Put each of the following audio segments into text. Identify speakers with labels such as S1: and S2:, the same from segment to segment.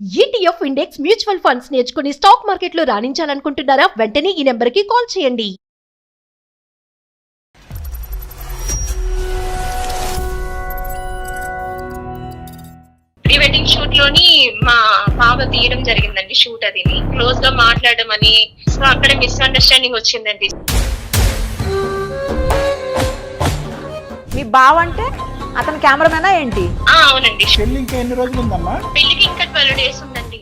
S1: ETF index mutual funds నేర్చుకుని stock మార్కెట్లో రాణించాలనుకుంటున్నారా? వెంటనే ఈ నెంబర్కి కాల్ చేయండి.
S2: ప్రీ వెడ్డింగ్ షూట్ లోని మా బావ తీయడం జరిగిందండి. షూట్ అది క్లోజ్ గా మాట్లాడడం అని, సో అక్కడ మిస్అండర్స్టాండింగ్ వచ్చిందండి.
S3: మీ బావ అంటే అతను కెమెరామెనా ఏంటి?
S2: అవునండి.
S4: పెళ్లి ఇంకా ఎన్ని రోజులు ఉందమ్మా?
S2: పెళ్లికి ఇంకా 12 days ఉందండి.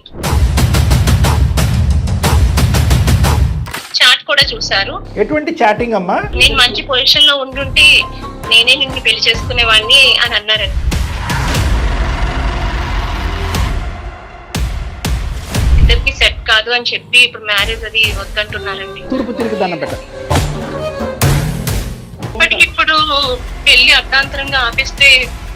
S2: చాట్ కూడా చూసారు.
S4: ఎటువంటి చాటింగ్ అమ్మా?
S2: నేను మంచి పొజిషన్ లో ఉండుంటే నేనే నిన్ను పెళ్లి చేసుకునేవాడిని అని అన్నారండి. ఇద్దరికి సెట్ కాదు అని చెప్పి ఇప్పుడు మ్యారేజ్ అది వద్దంటున్నారండి.
S4: తూర్పు తిరిగి దండం పెట్ట.
S2: ఇప్పుడు పెళ్లి అర్ధాంతరంగా ఆపిస్తే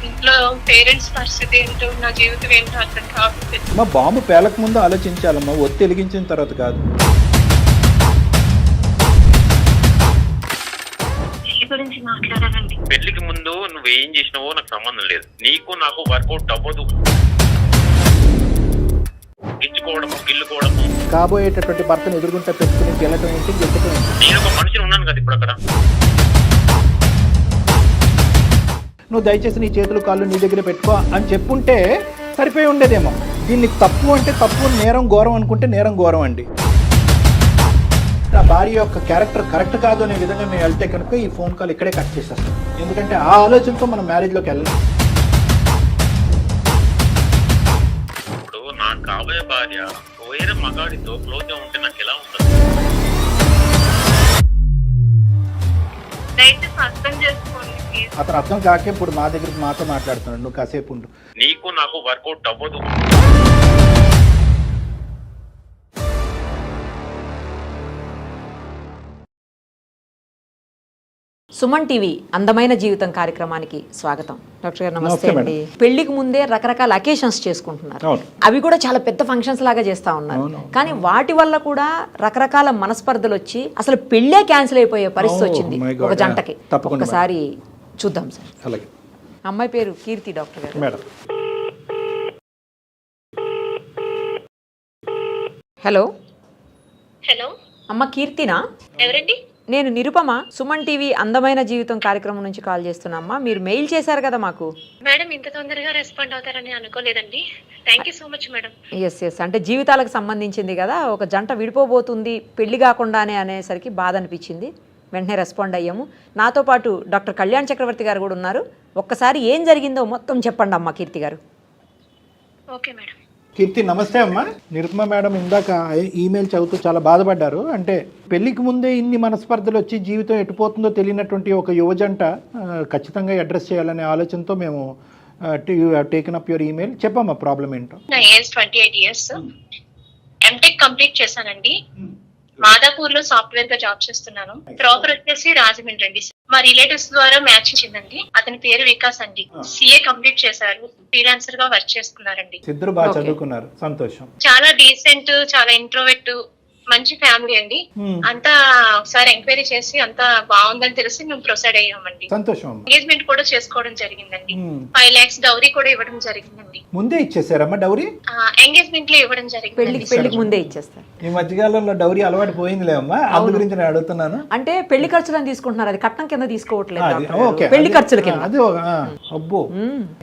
S2: ఇంట్లో పేరెంట్స్ పరిస్థితి ఏంటో, నా జీవితం ఏంటో అర్థం కావట్లేదు.
S4: మా బాంబు పేలక ముందు ఆలోచించాలమ్మా, ఒత్తి వెలిగించిన తర్వాత కాదు.
S2: పెళ్లి గురించి మాట్లాడాలండి.
S5: పెళ్లికి ముందు నువ్వేం చేసినావో నాకు సంబంధం లేదు. నీకు నాకు వర్కౌట్ అవ్వదు. గిచ్చుకోవడము, గిల్లుకోవడము,
S4: కాబోయేటటువంటి భర్తను ఎదుర్కొంటే పెట్టుకుని గెలటం ఏంటి, గెలటం ఏంటి?
S5: నేను ఒక మనిషిని ఉన్నాను కదా ఇప్పుడు అక్కడ.
S4: నువ్వు దయచేసి నీ చేతులు కాళ్ళు నీ దగ్గర పెట్టుకో అని చెప్పుంటే సరిపోయి ఉండేదేమో. దీన్ని తప్పు అంటే తప్పు, నేరం ఘోరం అనుకుంటే నేరం ఘోరం అండి. నా భార్య యొక్క క్యారెక్టర్ కరెక్ట్ కాదు అనే విధంగా మేము వెళ్తే కనుక ఈ ఫోన్ కాల్ ఇక్కడే కట్ చేసేస్తాం. ఎందుకంటే ఆ ఆలోచనతో మనం మ్యారేజ్లోకి వెళ్ళాం.
S5: ఇప్పుడు నాకు కాబోయే భార్య వేరే మగాడితో క్లోజ్ గా ఉంటే నాకు ఎలా ఉంటుంది?
S2: దయచేసి అర్థం చేసుకోండి ప్లీజ్.
S4: అతను అర్థం కాకే ఇప్పుడు మా దగ్గరికి మాతో మాట్లాడుతున్నాడు. నువ్వు కాసేపు ఉండు.
S5: నీకు నాకు వర్కౌట్ అవ్వదు.
S3: సుమన్ టీవీ అందమైన జీవితం కార్యక్రమానికి స్వాగతం. డాక్టర్ గారు నమస్తే
S4: నమస్తే
S3: అండి. పెళ్లికి ముందే రకరకాల అకేషన్స్ చేసుకుంటున్నారు.
S4: అవును.
S3: అవి కూడా చాలా పెద్ద ఫంక్షన్స్ లాగా చేస్తా ఉన్నారు.
S4: అవును.
S3: కానీ వాటి వల్ల కూడా రకరకాల మనస్పర్ధలు వచ్చి అసలు పెళ్ళే క్యాన్సిల్ అయిపోయే పరిస్థితి వచ్చింది
S4: my God.
S3: ఒక జంటకి.
S4: తప్పకుండా
S3: ఒకసారి చూద్దాం సార్.
S4: అలాగే
S3: అమ్మాయి పేరు కీర్తి. డాక్టర్ గారు
S4: మేడం.
S3: హలో.
S2: హలో,
S3: అమ్మ కీర్తినా?
S2: ఎవరండి?
S3: నేను నిరుపమ, సుమన్ టీవీ అందమైన జీవితం కార్యక్రమం నుంచి కాల్ చేస్తున్నా. అమ్మా మీరు మెయిల్ చేశారు కదా మాకు.
S2: మేడం ఇంత తొందరగా రెస్పాండ్ అవుతారని అనుకోలేదండి. Thank you so much madam.
S3: Yes అంటే జీవితాలకు సంబంధించింది కదా, ఒక జంట విడిపోబోతుంది పెళ్లి కాకుండానే అనేసరికి బాధ అనిపించింది. వెంటనే రెస్పాండ్ అయ్యాము. నాతో పాటు డాక్టర్ కళ్యాణ్ చక్రవర్తి గారు కూడా ఉన్నారు. ఒక్కసారి ఏం జరిగిందో మొత్తం చెప్పండి అమ్మా కీర్తి గారు.
S2: Okay madam.
S4: కీర్తి నమస్తే అమ్మా. నిరుపమ మేడం ఇందాక ఈమెయిల్ చదువుతూ చాలా బాధపడ్డారు. అంటే పెళ్లికి ముందే ఇన్ని మనస్పర్ధలు వచ్చి జీవితం ఎటుపోతుందో తెలియనటువంటి ఒక యువజంట ఖచ్చితంగా అడ్రస్ చేయాలనే ఆలోచనతో మేము టేకెన్ అప్ యువర్ ఈమెయిల్. చెప్పమ్మా ప్రాబ్లం ఏంటో.
S2: నా ఏజ్ 28 years. ఎంటెక్ కంప్లీట్ చేశానండి. మాదాపూర్ లో సాఫ్ట్వేర్ గా జాబ్ చేస్తున్నాను. ప్రాపర్ వచ్చేసి రాజమండ్రి అండి. మా రిలేటివ్స్ ద్వారా మ్యాచ్ ఇచ్చిందండి. అతని పేరు వికాస్ అండి. సిఏ కంప్లీట్ చేశారు. ఫ్రీలాన్సర్ గా వర్క్ చేస్తున్నారండి.
S4: ఇద్దరు బాగా చదువుకున్నారు, సంతోషం.
S2: చాలా డీసెంట్, చాలా ఇంట్రోవర్ట్, మంచి ఫ్యామిలీ అండి. అంతా ఒకసారి ఎంక్వైరీ చేసి అంతా బాగుందని తెలిసి మేము ప్రొసీడ్ అయ్యామండి.
S4: సంతోషం.
S2: ఎంగేజ్మెంట్ కూడా చేసుకోవడం జరిగిందండి. 5 lakhs డౌరీ కూడా ఇవ్వడం జరిగిందండి.
S4: ముందే ఇచ్చేసారమ్మా డౌరీ?
S2: ఎంగేజ్మెంట్ లో ఇవ్వడం జరిగింది.
S3: పెళ్లికి ముందే ఇచ్చేస్తారు.
S4: ఈ మధ్యకాలంలో డౌరీ అలవాటు పోయిందిలే అమ్మా, అందు గురించి నేను అడుగుతున్నాను.
S3: అంటే పెళ్లి ఖర్చులను తీసుకుంటున్నారు, అది కట్నం కింద తీసుకోవట్లేదు
S4: అది
S3: డాక్టర్ గారు.
S4: ఓకే.
S3: పెళ్లి ఖర్చుల కింద.
S4: అది అబ్బో,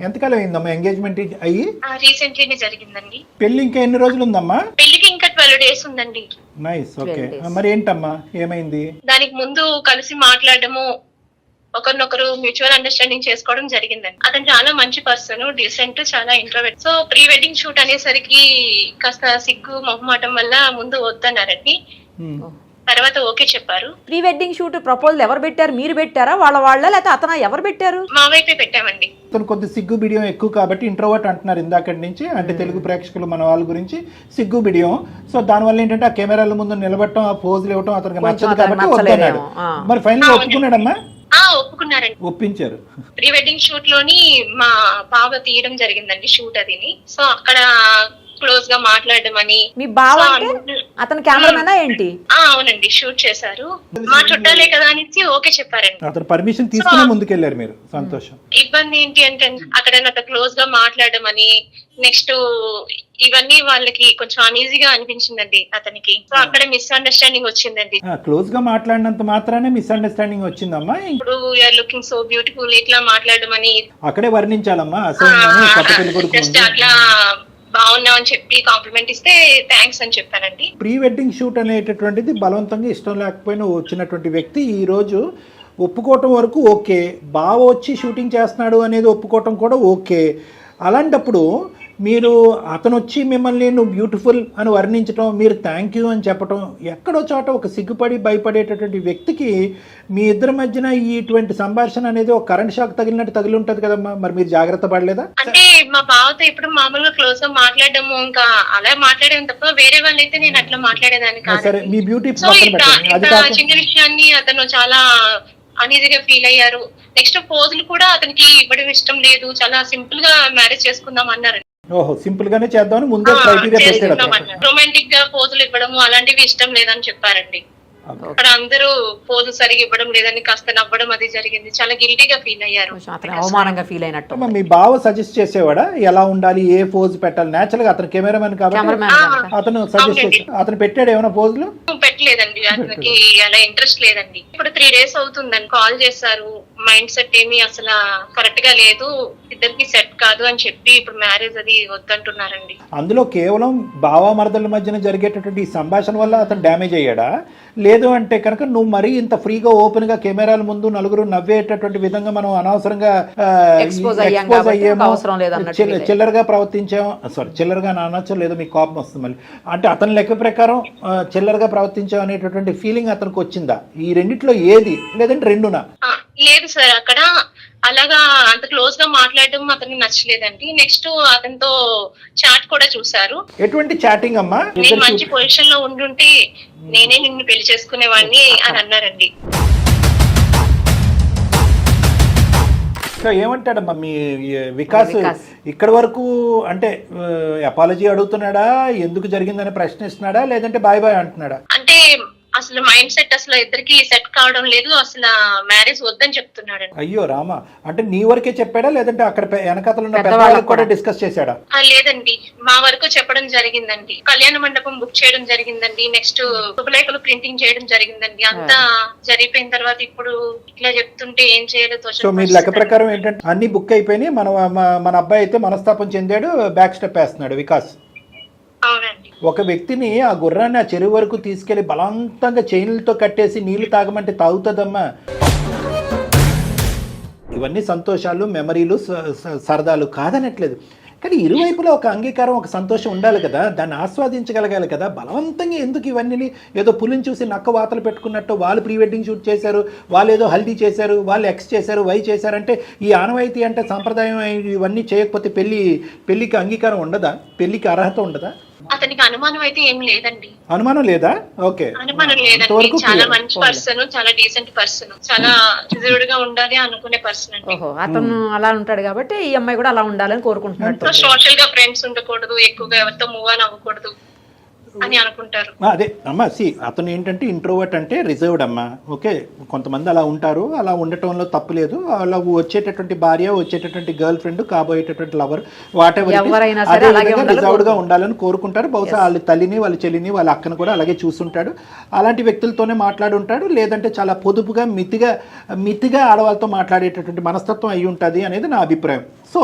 S4: ఎంతకాలం అయిందమ్మా ఎంగేజ్మెంట్ అయ్యి?
S2: రీసెంట్లీనే జరిగిందండి.
S4: పెళ్లి ఇంకా ఎన్ని రోజులు ఉందమ్మా?
S2: పెళ్లికి ఇంకా 12 days ఉందండి.
S4: నైస్. ఓకే, మరి ఏంటమ్మా ఏమైంది?
S2: దానికి ముందు కలిసి మాట్లాడడము, ఒకరినొకరు మ్యూచువల్ అండర్స్టాండింగ్ చేసుకోవడం జరిగిందండి. అతను చాలా మంచి పర్సన్, డీసెంట్, చాలా introvert. So pre wedding shoot అనేసరికి కాస్త సిగ్గు మొహమాటం వల్ల ముందు వద్దన్నారండి. తర్వాత ఓకే చెప్పారు.
S3: ప్రీ వెడ్డింగ్ షూట్ ప్రపోజల్ ఎవరు పెట్టారు? మీరు పెట్టారా, వాళ్ళ లేకపోతే అతను ఎవరు పెట్టారు?
S2: మా వైపే పెట్టామండి.
S4: అతను కొద్ది సిగ్గు బిడియం ఎక్కువ కాబట్టి ఇంట్రోవర్ట్ అంటున్నారు ఇందాకటి నుంచి. అంటే తెలుగు ప్రేక్షకులు మన వాళ్ళ గురించి సిగ్గు బిడియం. సో దానివల్ల ఏంటంటే ఆ కెమెరాల ముందు నిలబడటం, ఆ పోజులు ఇవ్వటం అతనికి నచ్చదు కాబట్టి వద్దన్నాడు. మరి ఫైనల్ ఒప్పుకున్నాడమ్మా?
S2: ఒప్పుకున్నారండి,
S4: ఒప్పించారు.
S2: ప్రీ వెడ్డింగ్ షూట్ లోని మా బావ తీయడం జరిగిందండి షూట్ అదిని. సో అక్కడ క్లోజ్ గా మాట్లాడడం అని.
S3: మీ బావ అంటే అతను కెమెరామెనా ఏంటి?
S2: అవునండి, షూట్ చేశారు. మా చుట్టాలే కదా అనేసి ఓకే చెప్పారండి.
S4: అతను పర్మిషన్ తీసుకునే ముందుకెళ్ళారు మీరు, సంతోషం.
S2: ఇబ్బంది ఏంటి అంటే అక్కడ నాతో క్లోజ్ గా మాట్లాడడం అని, నెక్స్ట్ ఇవన్నీ వాళ్ళకి కొంచెం అనీజీగా అనిపించిందండి అతనికి. సో అక్కడ మిస్అండర్స్టాండింగ్ వచ్చిందండి.
S4: క్లోజ్ గా మాట్లాడినంత మాత్రానే మిస్అండర్స్టాండింగ్ వచ్చిందమ్మా.
S2: ఇప్పుడు యూఆర్ లుకింగ్ సో బ్యూటిఫుల్ ఇట్లా మాట్లాడడం అని
S4: అక్కడే వర్ణించాలమ్మా అసలు కొత్త పెళ్లి కొడుకు
S2: జస్ట్ అట్లా బాగున్నావు అని చెప్పి కాంప్లిమెంట్ ఇస్తే థ్యాంక్స్ అని చెప్పానండి.
S4: ప్రీ వెడ్డింగ్ షూట్ అనేటటువంటిది బలవంతంగా ఇష్టం లేకపోయినా వచ్చినటువంటి వ్యక్తి ఈ రోజు ఒప్పుకోవటం వరకు ఓకే, బావ వచ్చి షూటింగ్ చేస్తున్నాడు అనేది ఒప్పుకోవటం కూడా ఓకే. అలాంటప్పుడు మీరు అతను వచ్చి మిమ్మల్ని నువ్వు బ్యూటిఫుల్ అని వర్ణించడం, మీరు థ్యాంక్ యూ అని చెప్పడం, ఎక్కడో చోట ఒక సిగ్గుపడి భయపడేటటువంటి వ్యక్తికి మీ ఇద్దరి మధ్యన ఇటువంటి సంభాషణ అనేది ఒక కరెంట్ షాక్ తగిలినట్టు తగిలి ఉంటుంది కదమ్మా. మరి మీరు జాగ్రత్త పడలేదా?
S2: అంటే మా బావతో ఇప్పుడు మామూలుగా క్లోజ్ గా మాట్లాడము, ఇంకా అలా మాట్లాడేది తప్ప వేరే వాళ్ళైతే నేను అట్లా మాట్లాడేదాన్ని కాదు.
S4: సరే, మీ బ్యూటీ
S2: సో ఇట్లా చిన్న విషయాన్ని అతను చాలా అనీజీగా ఫీల్ అయ్యారు. నెక్స్ట్ పోజులు కూడా అతనికి ఇవ్వడం ఇష్టం లేదు, చాలా సింపుల్ గా మ్యారేజ్ చేసుకుందాం అన్నారు.
S4: ఓహో, సింపుల్ గానే చేద్దామని ముందే క్రైటీరియా పెట్టాడు.
S2: రొమాంటిక్ గా పోజులు ఇవ్వడము అలాంటివి ఇష్టం లేదని చెప్పారండి. అక్కడ అందరూ పోజు సరిగా ఇవ్వడం లేదని కాస్త నవ్వడం అది జరిగింది. చాలా గిల్టీగా ఫీల్ అయ్యారు,
S3: అవమానంగా ఫీల్ అయినట్టు.
S4: మీ బావ సజెస్ట్ చేసేవాడా ఎలా ఉండాలి, ఏ పోజ్ పెట్టాలి? నేచురల్ గా అతను కెమెరామెన్ కాబట్టి అతను సజెస్ట్ చేసి అతను పెట్టాడు ఏమైనా పోజులు?
S2: పెట్టలేదండి, అతనికి అలా ఇంట్రెస్ట్ లేదండి. ఇప్పుడు 3 days అవుతుందని కాల్ చేశారు. మైండ్ సెట్ ఏమి అసలు కరెక్ట్ గా లేదు, ఇద్దరికి సెట్ కాదు అని చెప్పి ఇప్పుడు మ్యారేజ్ అది వద్దంటున్నారండి.
S4: అందులో కేవలం బావ మరదల మధ్యన జరిగేటటువంటి ఈ సంభాషణ వల్ల అతను డ్యామేజ్ అయ్యాడా? లేదు అంటే కనుక నువ్వు మరీ ఇంత ఫ్రీగా ఓపెన్ గా కెమెరాల ముందు నలుగురు నవ్వేటటువంటి విధంగా మనం అనవసరంగా
S3: ఎక్స్పోజ్ అయ్యాము,
S4: చిల్లరగా ప్రవర్తించాము. సారీ, చిల్లరగా అనొచ్చో లేదో మీకు కోపం వస్తుంది మళ్ళీ. అంటే అతని లెక్క ప్రకారం చిల్లరగా ప్రవర్తించాం అనేటటువంటి ఫీలింగ్ అతనికి వచ్చిందా? ఈ రెండిట్లో ఏది, లేదంటే రెండునా?
S2: లేదు సార్, అక్కడ అలాగా అంత క్లోజ్ గా మాట్లాడడం అతనికి నచ్చలేదండి. నెక్స్ట్ అతనితో చాట్ కూడా చూసారు.
S4: ఎటువంటి చాటింగ్ అమ్మా?
S2: నేను మంచి పొజిషన్ లో ఉండుంటే నేనే నిన్ను పెళ్లి చేసుకునేవాడిని అని అన్నారండి.
S4: ఏమంటాడమ్మా మీ వికాస్ ఇక్కడ వరకు? అంటే అపాలజీ అడుగుతున్నాడా, ఎందుకు జరిగిందని ప్రశ్నిస్తున్నాడా, లేదంటే బాయ్ బాయ్ అంటున్నాడా?
S2: అంటే అసలు మైండ్ సెట్ అసలు ఇద్దరికి సెట్ కావడం లేదు, అసలు మ్యారేజ్ వద్దని చెప్తున్నాడు.
S4: అయ్యో రామా, అంటే నీ వరకే చెప్పాడా, లేదంటే అక్కడ వెనకాతలు ఉన్న పెద్దవాళ్ళకి కూడా డిస్కస్ చేశాడా?
S2: లేదండి, మా వరకు చెప్పడం జరిగిందండి. కళ్యాణ మండపం బుక్ చేయడం జరిగిందండి, నెక్స్ట్ శుభలేఖలు ప్రింటింగ్ చేయడం జరిగిందండి. అంతా జరిగిపోయిన తర్వాత ఇప్పుడు ఇట్లా చెప్తుంటే ఏం చేయాలో తోచలేదు.
S4: సో మీ లెక్క ప్రకారం ఏంటంటే అన్ని బుక్ అయిపోయినాయి, మన అబ్బాయి అయితే మనస్తాపం చెందాడు, బ్యాక్ స్టెప్ వేస్తున్నాడు వికాస్. ఒక వ్యక్తిని ఆ గుర్రాన్ని ఆ చెరువు వరకు తీసుకెళ్లి బలవంతంగా చైన్లతో కట్టేసి నీళ్లు తాగమంటే తాగుతుందమ్మా. ఇవన్నీ సంతోషాలు, మెమరీలు, సరదాలు కాదనట్లేదు. కానీ ఇరువైపులా ఒక అంగీకారం, ఒక సంతోషం ఉండాలి కదా, దాన్ని ఆస్వాదించగలగాలి కదా. బలవంతంగా ఎందుకు ఇవన్నీ? ఏదో పులిని చూసి నక్క వాతలు పెట్టుకున్నట్టు వాళ్ళు ప్రీ వెడ్డింగ్ షూట్ చేశారు, వాళ్ళు ఏదో హల్దీ చేశారు, వాళ్ళు ఎక్స్ చేశారు, వై చేశారంటే ఈ ఆనవాయితీ అంటే సంప్రదాయం ఇవన్నీ చేయకపోతే పెళ్లికి అంగీకారం ఉండదా? పెళ్లికి అర్హత ఉండదా?
S2: అతనికి అనుమానం అయితే ఏం లేదండి.
S4: అనుమానం లేదా? ఓకే,
S2: అనుమానం లేదండి. చాలా మంచి పర్సన్, చాలా డీసెంట్ పర్సన్, చాలా రిజర్వ్డ్ గా ఉండాలి అనుకునే పర్సన్ అండి.
S3: అతను అలా ఉంటాడు కాబట్టి ఈ అమ్మాయి కూడా అలా ఉండాలని కోరుకుంటున్నాడు.
S2: సోషల్ గా ఫ్రెండ్స్ ఉండకూడదు, ఎక్కువగా ఎవరితో మూవ్ ఆన్ అవ్వకూడదు అని అనుకుంటారు.
S4: అదే అమ్మా, అతను ఏంటంటే ఇంట్రోవర్ట్ అంటే రిజర్వ్డ్ అమ్మా. ఓకే, కొంతమంది అలా ఉంటారు, అలా ఉండటంలో తప్పు లేదు. అలా వచ్చేటటువంటి భార్య, వచ్చేటటువంటి గర్ల్ ఫ్రెండ్, కాబోయేటటువంటి లవర్, వాటెవర్ రిజర్వ్డ్ గా ఉండాలని కోరుకుంటారు. బహుశా వాళ్ళ తల్లిని, వాళ్ళ చెల్లిని, వాళ్ళ అక్కను కూడా అలాగే చూస్తుంటాడు. అలాంటి వ్యక్తులతోనే మాట్లాడుంటాడు, లేదంటే చాలా పొదుపుగా మితిగా ఆడవాళ్ళతో మాట్లాడేటటువంటి మనస్తత్వం అయి ఉంటుంది అనేది నా అభిప్రాయం. సో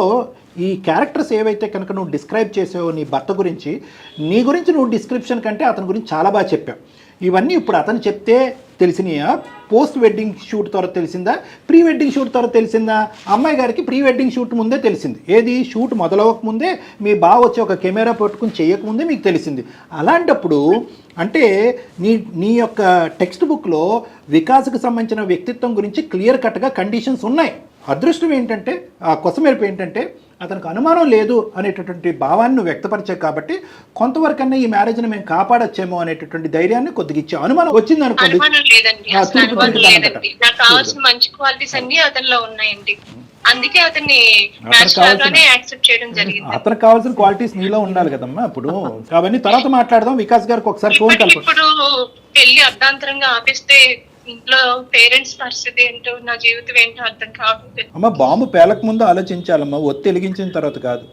S4: ఈ క్యారెక్టర్స్ ఏవైతే కనుక నువ్వు డిస్క్రైబ్ చేసావో నీ భర్త గురించి, నీ గురించి నువ్వు డిస్క్రిప్షన్ కంటే అతని గురించి చాలా బాగా చెప్పావు. ఇవన్నీ ఇప్పుడు అతను చెప్తే తెలిసినాయా? పోస్ట్ వెడ్డింగ్ షూట్ త్వర తెలిసిందా? ప్రీ వెడ్డింగ్ షూట్ త్వర తెలిసిందా? అమ్మాయి గారికి ప్రీ వెడ్డింగ్ షూట్ ముందే తెలిసింది. ఏది? షూట్ మొదలవక ముందే, మీ బావ వచ్చి ఒక కెమెరా పట్టుకుని చేయకముందే మీకు తెలిసింది. అలాంటప్పుడు అంటే నీ యొక్క టెక్స్ట్ బుక్లో వికాస్కి సంబంధించిన వ్యక్తిత్వం గురించి క్లియర్ కట్గా కండిషన్స్ ఉన్నాయి. అదృష్టం ఏంటంటే, ఆ కొసమెరుపు ఏంటంటే అతనికి అనుమానం లేదు అనేటటువంటి భావాన్ని నువ్వు వ్యక్తపరిచావు కాబట్టి కొంతవరకన్నా ఈ మ్యారేజ్ని మేము కాపాడొచ్చేమో అనేటటువంటి ధైర్యాన్ని కొద్దిగా ఇచ్చా. అనుమానం వచ్చింది అనుకోండి,
S2: నాకు కావాల్సిన మంచి క్వాలిటీస్ అన్ని అతనిలో ఉన్నాయండి. అందుకే అతన్ని
S4: అతనికి
S2: మ్యాచ్
S4: కావాల్సిన-
S2: లాగానే యాక్సెప్ట్ చేయడం జరిగింది.
S4: అతనికి కావాల్సిన క్వాలిటీస్ నీలో ఉండాలి కదమ్మా. ఇప్పుడు అవన్నీ తర్వాత మాట్లాడదాం. వికాస్ గారికి ఒకసారి ఫోన్ కలపండి.
S2: ఇప్పుడు పెళ్లి అర్ధాంతరంగా ఆపిస్తే ఇంట్లో పేరెంట్స్ పరిస్థితి ఏంటో, నా జీవితం ఏంటో అర్థం కావట్లేదు.
S4: అమ్మ, బాంబు పేలక ముందు ఆలోచించాలమ్మా, ఒత్తి వెలిగించిన తర్వాత కాదు.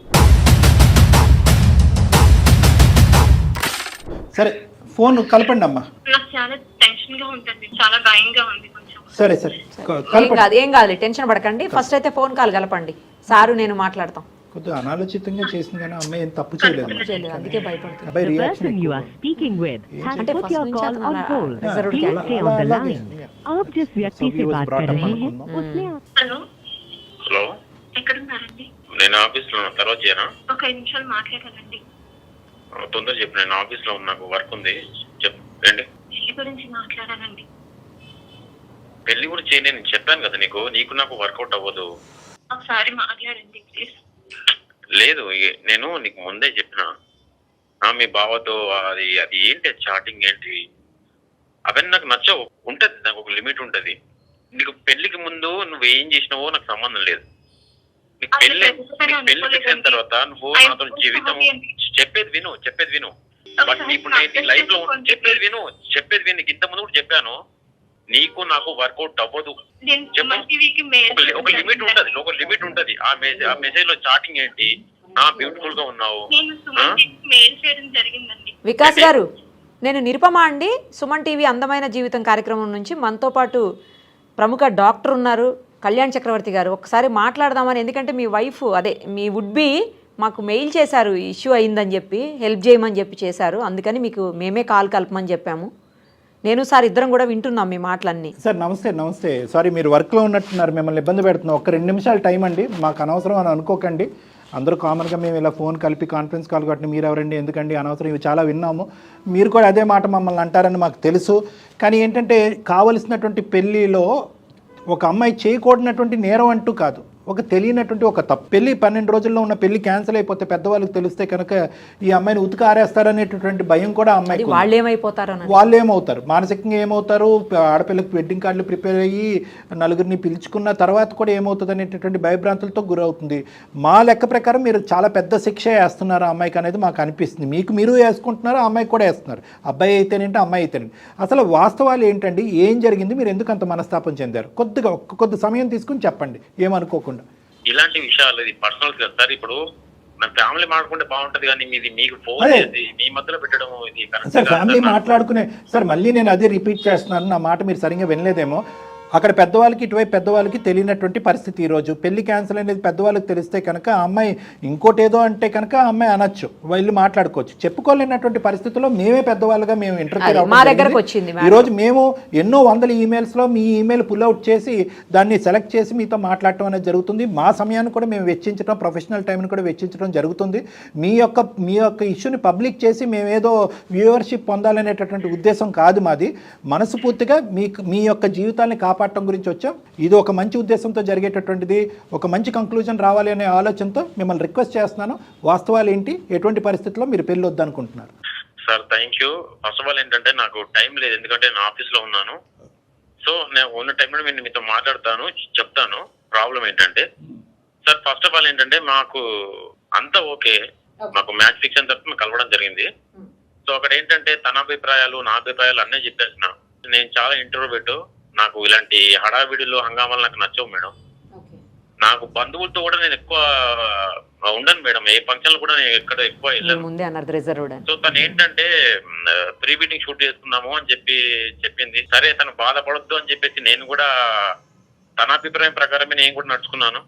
S4: సరే, ఫోన్ కలపండి అమ్మా.
S2: నాకు చాలా టెన్షన్ గా ఉంటుంది, చాలా భయంగా ఉంది కొంచెం.
S4: సరే సరే
S3: ఏం
S4: కలపండి.
S3: కాదు, ఏం కాదు, టెన్షన్ పడకండి. ఫస్ట్ అయితే ఫోన్ కాల్ కలపండి. సారు నేను మాట్లాడతాం.
S4: కొద్దిగా అనాలోచితంగా చేసింది కానీ అమ్మాయి ఏం తప్పు చేయలేదు.
S3: చేయలేదు, అందుకే భయపడుతుంది.
S4: అబ్బాయి
S6: The
S4: reaction
S6: person you are speaking with has
S3: అంటే
S6: put
S3: ఫస్ట్
S6: your
S3: నుంచి
S6: call
S3: అతను
S6: on
S3: అలా
S6: hold.
S3: reserved
S6: Please
S3: cat.
S6: stay on the line. आप जिस व्यक्ति से बात कर रहे हैं उसने
S2: హలో,
S5: హలో,
S2: ఎక్కడున్నారండి?
S5: నేను ఆఫీస్ లో ఉన్నా, తర్వాత చేయనా?
S2: ఒక 5 నిమిషాలు మాట్లాడాలండి.
S5: తొందర చెప్పు, నేను ఆఫీస్ లో ఉన్నా, నాకు వర్క్ ఉంది. చెప్పండి.
S2: పెళ్లి గురించి మాట్లాడాలండి.
S5: పెళ్లి కూడా చేయని నేను చెప్పాను కదా నీకు నాకు వర్కౌట్ అవ్వదు.
S2: ఒకసారి మాట్లాడండి ప్లీజ్.
S5: లేదు, నేను నీకు ముందే చెప్పిన మీ బావతో అది ఏంటి చాటింగ్ ఏంటి అవన్నీ నాకు నచ్చవు. ఉంటది, నాకు ఒక లిమిట్ ఉంటది. నీకు పెళ్లికి ముందు నువ్వు ఏం చేసినావో నాకు సంబంధం లేదు. నీకు పెళ్లి ఫిక్స్ అయిన తర్వాత నువ్వు నాతో జీవితం చెప్పేది విను. బట్ ఇప్పుడు నేను లైఫ్ లో చెప్పేది విను. నీకు ఇంత ముందు కూడా చెప్పాను, నీకు నాకు వర్కౌట్ అవ్వదు. ఒక లిమిట్ ఉంటది. ఆ మెసేజ్ లో చాటింగ్ ఏంటి, బ్యూటిఫుల్ గా ఉన్నావు.
S3: వికాస్ గారు, నేను నిరుపమ అండి, సుమన్ టీవీ అందమైన జీవితం కార్యక్రమం నుంచి. మనతో పాటు ప్రముఖ డాక్టర్ ఉన్నారు, కళ్యాణ్ చక్రవర్తి గారు. ఒకసారి మాట్లాడదామని, ఎందుకంటే మీ వైఫ్, అదే మీ వుడ్ బి మాకు మెయిల్ చేశారు, ఇష్యూ అయిందని చెప్పి, హెల్ప్ చేయమని చెప్పి చేశారు. అందుకని మీకు మేమే కాల్ కలపమని చెప్పాము. నేను సార్ ఇద్దరం కూడా వింటున్నాం మీ మాటలన్నీ.
S4: సార్ నమస్తే. సారీ, మీరు వర్క్లో ఉన్నట్టున్నారు, మిమ్మల్ని ఇబ్బంది పెడుతున్నాం. ఒక 2 నిమిషాలు టైం అండి, మాకు అనవసరం అని అనుకోకండి. అందరూ కామన్గా మేము ఇలా ఫోన్ కలిపి కాన్ఫరెన్స్ కాల్ కొట్టిన మీరు ఎవరండి, ఎందుకండి అనవసరం, ఇవి చాలా విన్నాము. మీరు కూడా అదే మాట మమ్మల్ని అంటారని మాకు తెలుసు. కానీ ఏంటంటే, కావలసినటువంటి పెళ్ళిలో ఒక అమ్మాయి చేయకూడనటువంటి నేరం అంటూ కాదు, ఒక తెలియనటువంటి ఒక తప్పు. పెళ్లి 12 రోజుల్లో ఉన్న పెళ్లి క్యాన్సిల్ అయిపోతే పెద్దవాళ్ళకి తెలిస్తే కనుక ఈ అమ్మాయిని ఉతికి ఆరేస్తారనేటటువంటి భయం కూడా అమ్మాయికి.
S3: వాళ్ళు ఏమైపోతారు,
S4: వాళ్ళు ఏమవుతారు, మానసికంగా ఏమవుతారు, ఆడపిల్లకి వెడ్డింగ్ కార్డులు ప్రిపేర్ అయ్యి నలుగురిని పిలుచుకున్న తర్వాత కూడా ఏమవుతుంది అనేటటువంటి భయభ్రాంతులతో గురవుతుంది. మా లెక్క ప్రకారం మీరు చాలా పెద్ద శిక్ష వేస్తున్నారు ఆ అమ్మాయికి అనేది మాకు అనిపిస్తుంది. మీరు వేసుకుంటున్నారు, ఆ అమ్మాయికి కూడా వేస్తున్నారు. అబ్బాయి అయితేనేంటి, అమ్మాయి అయితేనేంటి. అసలు వాస్తవాలు ఏంటండి, ఏం జరిగింది, మీరు ఎందుకు అంత మనస్తాపం చెందారు? కొద్ది సమయం తీసుకుని చెప్పండి, ఏమనుకోకుండా.
S5: ఇలాంటి విషయాలు ఇది పర్సనల్ కదా సార్. ఇప్పుడు మన ఫ్యామిలీ మాట్లాడుకుంటే బాగుంటది, కానీ మీకు ఫోన్ చేసి మీ మధ్యలో పెట్టడం ఇది
S4: సార్ ఫ్యామిలీ మాట్లాడుకునే. సార్ మళ్ళీ నేను అదే రిపీట్ చేస్తున్నాను, నా మాట మీరు సరిగ్గా వినలేదేమో. అక్కడ పెద్దవాళ్ళకి, ఇటువైపు పెద్దవాళ్ళకి తెలియనటువంటి పరిస్థితి. ఈరోజు పెళ్లి క్యాన్సిల్ అనేది పెద్దవాళ్ళకి తెలిస్తే కనుక ఆ అమ్మాయి ఇంకోటి ఏదో అంటే కనుక ఆ అమ్మాయి అనొచ్చు, వెళ్ళి మాట్లాడుకోవచ్చు. చెప్పుకోలేనటువంటి పరిస్థితుల్లో మేమే పెద్దవాళ్ళుగా మేము ఇంటర్ఫీర్
S3: మా దగ్గరకు వచ్చింది.
S4: ఈరోజు మేము ఎన్నో వందల ఈమెయిల్స్లో మీ ఈమెయిల్ పుల్అవుట్ చేసి దాన్ని సెలెక్ట్ చేసి మీతో మాట్లాడటం అనేది జరుగుతుంది. మా సమయాన్ని కూడా మేము వెచ్చించడం, ప్రొఫెషనల్ టైంని కూడా వెచ్చించడం జరుగుతుంది. మీ యొక్క ఇష్యూని పబ్లిక్ చేసి మేమేదో వ్యూవర్షిప్ పొందాలనేటటువంటి ఉద్దేశం కాదు మాది. మనస్ఫూర్తిగా మీ యొక్క జీవితాన్ని కాపాడటం గురించి వచ్చాం. ఇది ఒక మంచి ఉద్దేశంతో జరిగేటటువంటిది, ఒక మంచి కంక్లూజన్ రావాలి అనే ఆలోచనతో మిమ్మల్ని రిక్వెస్ట్ చేస్తున్నాను. వాస్తవాలు ఏంటి, ఎటువంటి పరిస్థితుల్లో మీరు పెళ్ళి వద్దనుకుంటున్నారు?
S5: Sir thank you. First of all ఏంటంటే నాకు టైం లేదు, ఎందుకంటే నేను ఆఫీస్ లో ఉన్నాను. సో నేను ఉన్న టైంలో నేను మీతో మాట్లాడతాను, చెప్తాను ప్రాబ్లం ఏంటంటే. సార్ ఫస్ట్ ఆఫ్ ఆల్ ఏంటంటే, మాకు అంతా ఓకే, మాకు మ్యాచ్ ఫిక్షన్ తరఫున కలవడం జరిగింది. సో అక్కడ ఏంటంటే తన అభిప్రాయాలు, నా అభిప్రాయాలు అన్నీ చెప్పేసిన. నేను చాలా ఇంట్రోవర్ట్, నాకు ఇలాంటి హడావిడిలో హంగామాలు నాకు నచ్చవు మేడం. నాకు బంధువులతో కూడా నేను ఎక్కువ ఉండను మేడం, ఏ ఫంక్షన్ కూడా నేను ఎక్కడ ఎక్కువ వెళ్ళాను. సో తను ఏంటంటే ప్రీ వెడ్డింగ్ షూట్ చేసుకుందాము అని చెప్పింది. సరే తను బాధపడొద్దు అని చెప్పేసి నేను కూడా తన అభిప్రాయం ప్రకారమే నేను కూడా నడుచుకున్నాను.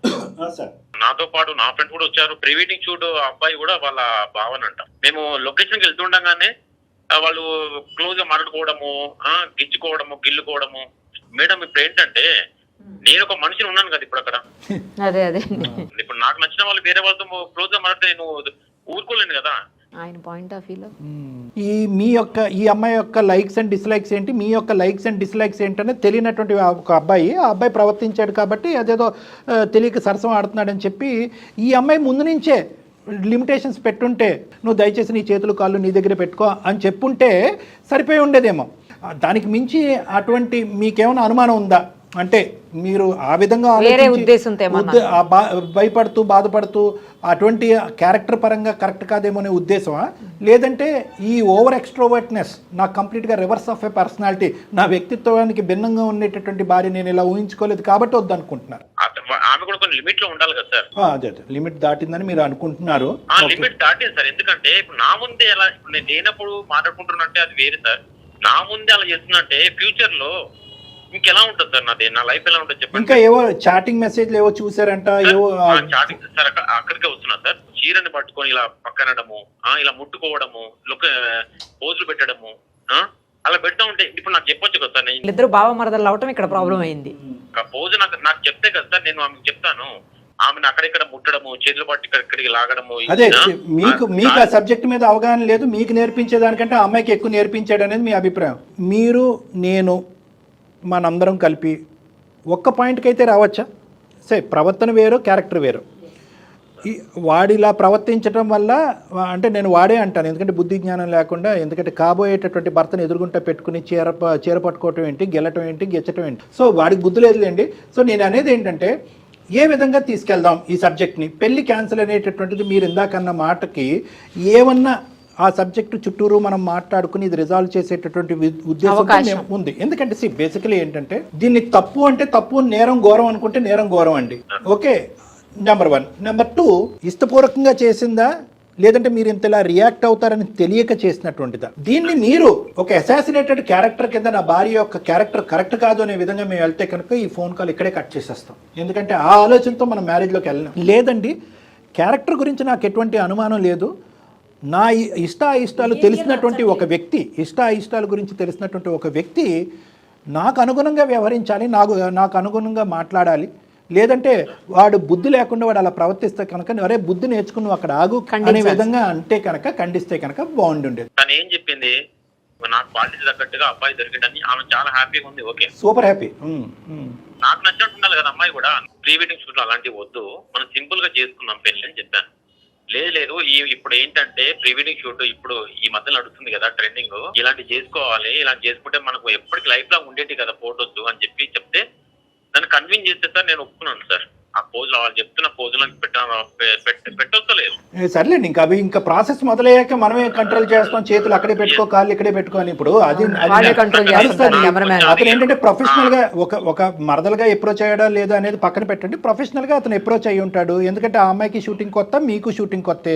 S5: నాతో పాటు నా ఫ్రెండ్స్ కూడా వచ్చారు. ప్రీ వెడ్డింగ్ షూట్ అబ్బాయి కూడా వాళ్ళ భావనంట. మేము లొకేషన్కి వెళ్తుండగానే వాళ్ళు క్లోజ్ గా మాట్లాడుకోవడము, గిల్లుకోవడము. మేడం ఇప్పుడు ఏంటంటే, నేను ఒక మనిషిని ఉన్నాను కదా ఇప్పుడు అక్కడ.
S3: అదే
S5: ఇప్పుడు నాకు నచ్చిన వాళ్ళు వేరే వాళ్ళతో క్లోజ్ గా మాట్లాడితే నేను ఊరుకోలేను కదా.
S3: ఆయన పాయింట్ ఆఫ్ వ్యూలో
S4: ఈ అమ్మాయి యొక్క లైక్స్ అండ్ డిస్లైక్స్ ఏంటి, మీ యొక్క లైక్స్ అండ్ డిస్లైక్స్ ఏంటనే తెలియనటువంటి ఒక అబ్బాయి, ఆ అబ్బాయి ప్రవర్తించాడు కాబట్టి అదేదో తెలియక సరసం ఆడుతున్నాడని చెప్పి ఈ అమ్మాయి ముందు నుంచే లిమిటేషన్స్ పెట్టుంటే, నువ్వు దయచేసి నీ చేతులు కాళ్ళు నీ దగ్గర పెట్టుకో అని చెప్పుంటే సరిపోయి ఉండేదేమో. దానికి మించి అటువంటి మీకేమైనా అనుమానం ఉందా? అంటే మీరు ఆ విధంగా
S3: వేరే
S4: ఆలోచించి
S3: ఉద్దేశంతో ఏమన్నా
S4: భయపడుతూ బాధపడుతూ అటువంటి క్యారెక్టర్ పరంగా కరెక్ట్ కాదేమో అనే ఉద్దేశమా, లేదంటే ఈ ఓవర్ ఎక్స్ట్రోవర్ట్నెస్ నాకు కంప్లీట్గా రివర్స్ ఆఫ్ ఏ పర్సనాలిటీ, నా వ్యక్తిత్వానికి భిన్నంగా ఉండేటటువంటి భార్య నేను ఇలా ఊహించుకోలేదు కాబట్టి వద్దనుకుంటున్నారు?
S5: ఆమె కూడా కొన్ని లిమిట్ లో ఉండాలి కదా సార్.
S4: అదే లిమిట్ దాటిందని మీరు అనుకుంటున్నారు.
S5: లిమిట్ దాటింది సార్. ఎందుకంటే ఇప్పుడు నా ముందే ఎలా, ఇప్పుడు నేను లేనప్పుడు మాట్లాడుకుంటున్నట్టే అది వేరు సార్. నా ముందే అలా చేస్తున్నట్టే ఫ్యూచర్ లో ఇంకెలా ఉంటుంది సార్ నాది, నా లైఫ్ ఎలా ఉంటుంది చెప్పండి.
S4: ఇంకా ఏవో చాటింగ్ మెసేజ్లు ఏవో చూసారంట, ఏవో
S5: చాటింగ్ సార్ అక్కడికే వస్తున్నా సార్. చీరని పట్టుకొని ఇలా పక్కనడము, ఇలా ముట్టుకోవడము, పోజులు పెట్టడము, అలా పెడతా ఉంటే ఇప్పుడు నాకు చెప్పొచ్చు కదా సార్. నేను
S3: ఇద్దరు బావ మరదలు అవటం ఇక్కడ ప్రాబ్లం అయింది.
S5: పోజు నాకు చెప్తే కదా సార్, నేను ఆమెకు చెప్తాను. ఆమెను అక్కడిక్కడ ముట్టడము, చేతులు పట్టి ఇక్కడికి లాగడము.
S4: అదే మీకు ఆ సబ్జెక్ట్ మీద అవగాహన లేదు, మీకు నేర్పించేదానికంటే ఆ అమ్మాయికి ఎక్కువ నేర్పించాడు అనేది మీ అభిప్రాయం. మీరు నేను మనందరం కలిపి ఒక్క పాయింట్కి అయితే రావచ్చా? సరే, ప్రవర్తన వేరు, క్యారెక్టర్ వేరు. వాడిలా ప్రవర్తించడం వల్ల, అంటే నేను వాడే అంటాను ఎందుకంటే బుద్ధి జ్ఞానం లేకుండా, ఎందుకంటే కాబోయేటటువంటి భర్తను ఎదురుగుంట పెట్టుకుని చీర పట్టుకోవటం ఏంటి, గెలటం ఏంటి, గెచ్చటం ఏంటి. సో వాడికి బుద్ధి లేదులేండి. సో నేను అనేది ఏంటంటే ఏ విధంగా తీసుకెళ్దాం ఈ సబ్జెక్ట్ని. పెళ్లి క్యాన్సిల్ అనేటటువంటిది మీరు ఇందాకన్న మాటకి ఏమన్నా ఆ సబ్జెక్టు చుట్టూరు మనం మాట్లాడుకుని ఇది రిజాల్వ్ చేసేటటువంటి ఉద్దేశం ఉంది. ఎందుకంటే బేసికలీ ఏంటంటే దీన్ని తప్పు అంటే తప్పు, నేరం ఘోరం అనుకుంటే నేరం ఘోరం అండి. Okay, number 1. నెంబర్ 2, ఇష్టపూర్వకంగా చేసిందా లేదంటే మీరు ఇంతలా రియాక్ట్ అవుతారని తెలియక చేసినటువంటిదా? దీన్ని మీరు ఒక అసాసినేటెడ్ క్యారెక్టర్ కింద నా భార్య యొక్క క్యారెక్టర్ కరెక్ట్ కాదు అనే విధంగా మేము వెళ్తే కనుక ఈ ఫోన్ కాల్ ఇక్కడే కట్ చేసేస్తాం. ఎందుకంటే ఆ ఆలోచనతో మనం మ్యారేజ్లోకి వెళ్ళాం. లేదండి, క్యారెక్టర్ గురించి నాకు ఎటువంటి అనుమానం లేదు, నా ఇష్టాలు తెలిసినటువంటి ఒక వ్యక్తి, ఇష్టాల గురించి తెలిసినటువంటి ఒక వ్యక్తి నాకు అనుగుణంగా వ్యవహరించాలి, నాకు అనుగుణంగా మాట్లాడాలి. లేదంటే వాడు బుద్ధి లేకుండా వాడు అలా ప్రవర్తిస్తే కనుక అరే బుద్ధి నేర్చుకుని అక్కడ ఆగు అనే విధంగా అంటే కనుక ఖండిస్తే కనుక బాగుండేది.
S5: తను ఏం చెప్పింది, నాకు క్వాలిటీ తగ్గట్టుగా అబ్బాయి దొరికిందని ఆమె చాలా హ్యాపీగా ఉంది. Okay,
S4: super happy.
S5: నాకు నచ్చినట్టు ఉండాలి కదా అమ్మాయి కూడా. ప్రీ వెడ్డింగ్ షూట్ అలాంటివి వద్దు, మనం సింపుల్ గా చేసుకుందాం పెళ్లి అని చెప్పాను. లేదు ఇప్పుడు ఏంటంటే ప్రీ వెడ్డింగ్ షూట్ ఇప్పుడు ఈ మధ్యలో నడుస్తుంది కదా ట్రెండింగ్, ఇలాంటి చేసుకోవాలి, ఇలాంటి చేసుకుంటే మనకు ఎప్పటికి లైఫ్ లాంగ్ ఉండేటి కదా ఫోటోస్ అని చెప్తే నన్ను కన్విన్స్ చేస్తే సార్ నేను ఒప్పుకున్నాను సార్. ఆ పోజులు వాళ్ళు చెప్తున్న పోజులను పెట్టలేదు.
S4: సర్లేండి, ఇంకా ప్రాసెస్ మొదలయ్యాక మనమే కంట్రోల్ చేస్తాం, చేతులు అక్కడే పెట్టుకో, కాళ్ళు ఇక్కడే పెట్టుకోని. ఇప్పుడు అది అతను ఏంటంటే ప్రొఫెషనల్ గా ఒక మరదలుగా అప్రోచ్ అయ్యాడా లేదా అనేది పక్కన పెట్టండి. ప్రొఫెషనల్ గా అతను అప్రోచ్ అయ్యి ఉంటాడు. ఎందుకంటే ఆ అమ్మాయికి షూటింగ్ కొత్త, మీకు షూటింగ్ కొత్త.